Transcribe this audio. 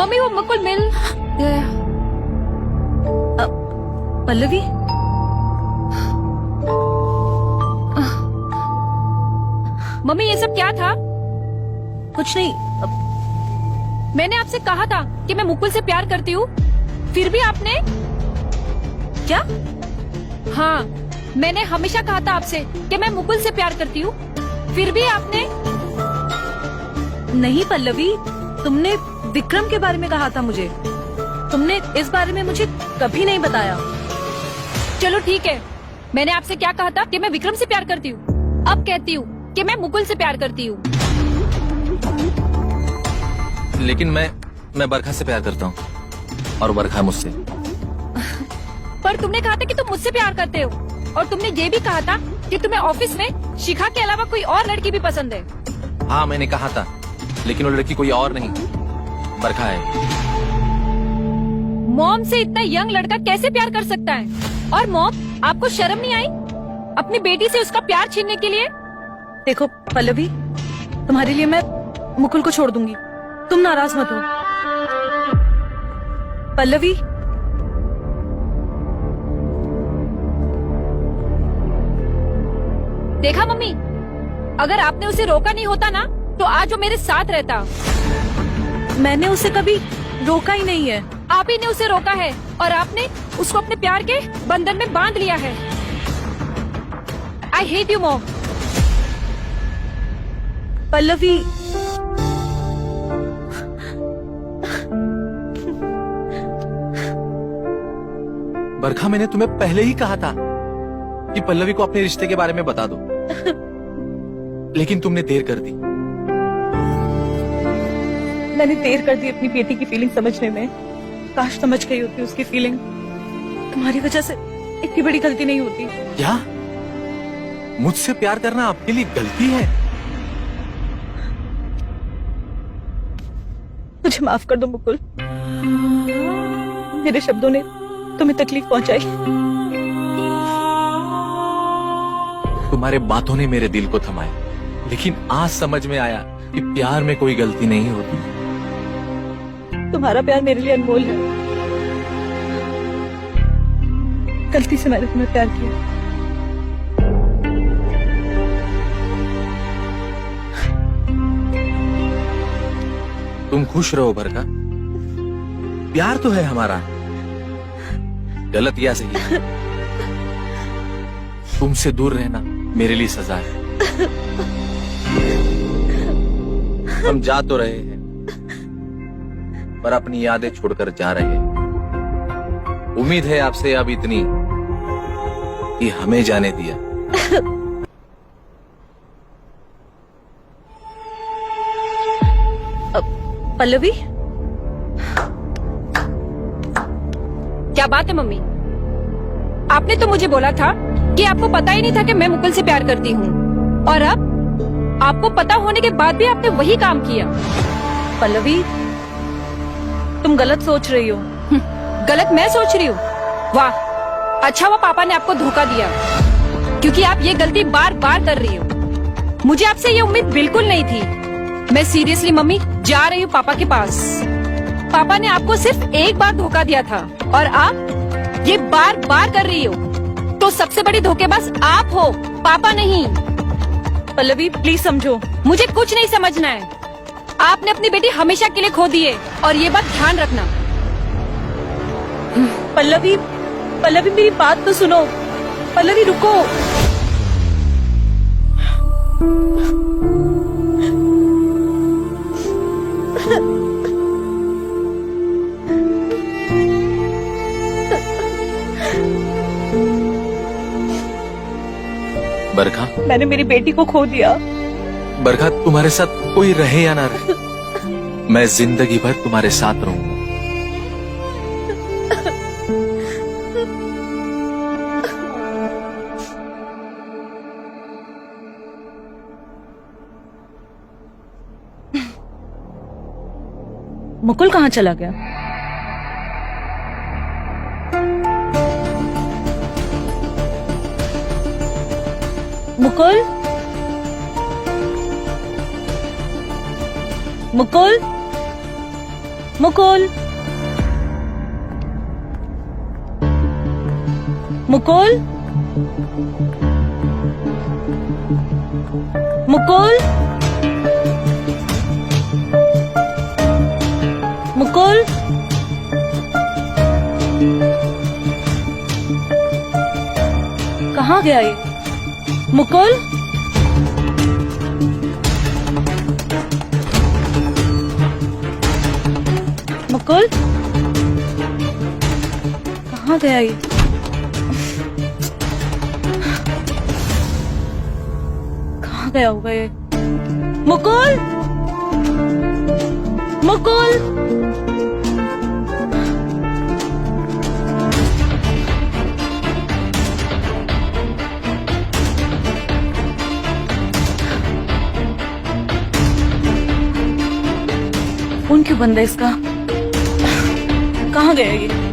Mummy वो मुकुल मिल गया। Pallavi, mummy ये सब क्या था? कुछ नहीं। मैंने आपसे कहा था कि मैं मुकुल से प्यार करती हूँ, फिर भी आपने क्या? हाँ, मैंने हमेशा कहा था आपसे कि मैं मुकुल से प्यार करती हूँ, फिर भी आपने नहीं पल्लवी, तुमने विक्रम के बारे में कहा था मुझे। तुमने इस बारे में मुझे कभी नहीं बताया। चलो ठीक है, मैंने आपसे क्या कहा था कि मैं विक्रम से प्यार करती हूँ, अब कहती हूँ कि मैं मुकुल से प्यार करती हूँ। लेकिन मैं बरखा से प्यार करता हूँ और बरखा मुझसे। पर तुमने कहा था कि तुम मुझसे प्यार करते हो, और तुमने ये भी कहा था कि तुम्हें ऑफिस में शिखा के अलावा कोई और लड़की भी पसंद है। हाँ मैंने कहा था, लेकिन वो लड़की कोई और नहीं, बरखा है। मॉम से इतना यंग लड़का कैसे प्यार कर सकता है? और मॉम, आपको शर्म नहीं आई अपनी बेटी से उसका प्यार छीनने के लिए? देखो पल्लवी, तुम्हारे लिए मैं मुकुल को छोड़ दूंगी, तुम नाराज मत हो। पल्लवी, देखा मम्मी, अगर आपने उसे रोका नहीं होता ना तो आज वो मेरे साथ रहता। मैंने उसे कभी रोका ही नहीं है। आप ही ने उसे रोका है और आपने उसको अपने प्यार के बंधन में बांध लिया है। I hate you mom. Pallavi, Barkha, मैंने तुम्हें पहले ही कहा था कि पल्लवी को अपने रिश्ते के बारे में बता दो, लेकिन तुमने देर कर दी। मैंने देर कर दी अपनी बेटी की फीलिंग समझने में। काश समझ गई होती उसकी फीलिंग। तुम्हारी वजह से इतनी बड़ी गलती नहीं होती। क्या मुझसे प्यार करना आपके लिए गलती है? मुझे माफ कर दो मुकुल, मेरे शब्दों ने तुम्हें तकलीफ पहुंचाई। तुम्हारे बातों ने मेरे दिल को थमाया, लेकिन आज समझ में आया कि प्यार में कोई गलती नहीं होती। तुम्हारा प्यार मेरे लिए अनमोल है। गलती से मैंने तुम्हें प्यार किया। तुम खुश रहो बरखा, प्यार तो है हमारा, गलत या सही, तुमसे दूर रहना मेरे लिए सजा है। हम जा तो रहे हैं, पर अपनी यादें छोड़कर जा रहे हैं। उम्मीद है आपसे अब इतनी कि हमें जाने दिया। पल्लवी, क्या बात है मम्मी? आपने तो मुझे बोला था कि आपको पता ही नहीं था कि मैं मुकुल से प्यार करती हूँ, और अब आपको पता होने के बाद भी आपने वही काम किया। पल्लवी, तुम गलत सोच रही हो। गलत मैं सोच रही हूँ? वाह, अच्छा हुआ पापा ने आपको धोखा दिया, क्योंकि आप ये गलती बार बार कर रही हो। मुझे आपसे ये उम्मीद बिल्कुल नहीं थी। मैं सीरियसली मम्मी जा रही हूँ पापा के पास। पापा ने आपको सिर्फ एक बार धोखा दिया था और आप ये बार बार कर रही हो, तो सबसे बड़ी धोखेबाज आप हो, पापा नहीं। पल्लवी प्लीज समझो। मुझे कुछ नहीं समझना है। आपने अपनी बेटी हमेशा के लिए खो दी है, और ये बात ध्यान रखना। पल्लवी, पल्लवी मेरी बात तो सुनो। पल्लवी रुको। बरखा, मैंने मेरी बेटी को खो दिया। बरखा, तुम्हारे साथ कोई रहे या ना रहे, मैं जिंदगी भर तुम्हारे साथ रहूंगा। मुकुल कहाँ चला गया? मुकुल, मुकुल, मुकुल, मुकुल, मुकुल, मुकुल, कहाँ गया ये? मुकुल, मुकुल, कहाँ गया ये? कहाँ गया होगा ये? मुकुल, मुकुल, फोन क्यों बंद है इसका? कहाँ गया ये?